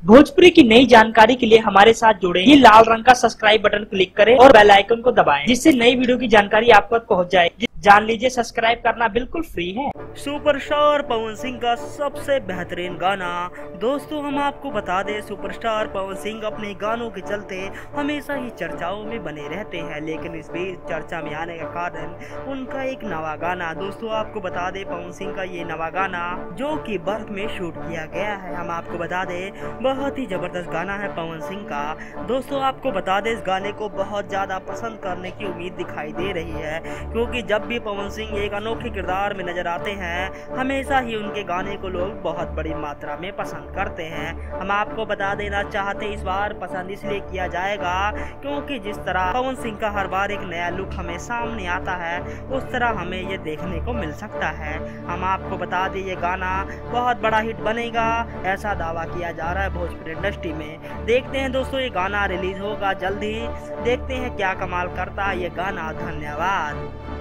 भोजपुरी की नई जानकारी के लिए हमारे साथ जुड़े। ये लाल रंग का सब्सक्राइब बटन क्लिक करें और बेल आइकन को दबाएं, जिससे नई वीडियो की जानकारी आप तक पहुंच जाए। जान लीजिए, सब्सक्राइब करना बिल्कुल फ्री है। सुपरस्टार पवन सिंह का सबसे बेहतरीन गाना। दोस्तों, हम आपको बता दें, सुपरस्टार पवन सिंह अपने गानों के चलते हमेशा ही चर्चाओं में बने रहते हैं, लेकिन इस बीच चर्चा में आने का कारण उनका एक नवा गाना। दोस्तों, आपको बता दें, पवन सिंह का ये नवा गाना जो कि बर्फ में शूट किया गया है, हम आपको बता दें बहुत ही जबरदस्त गाना है पवन सिंह का। दोस्तों, आपको बता दें, इस गाने को बहुत ज्यादा पसंद करने की उम्मीद दिखाई दे रही है, क्योंकि जब भी पवन सिंह एक अनोखे किरदार में नजर आते हैं, हमेशा ही उनके गाने को लोग बहुत बड़ी मात्रा में पसंद करते हैं। हम आपको बता देना चाहते, इस बार पसंद इसलिए किया जाएगा क्योंकि जिस तरह पवन सिंह का हर बार एक नया लुक हमें सामने आता है, उस तरह हमें ये देखने को मिल सकता है। हम आपको बता दें, ये गाना बहुत बड़ा हिट बनेगा, ऐसा दावा किया जा रहा है भोजपुरी इंडस्ट्री में। देखते हैं दोस्तों, ये गाना रिलीज होगा जल्द ही, देखते हैं क्या कमाल करता है ये गाना। धन्यवाद।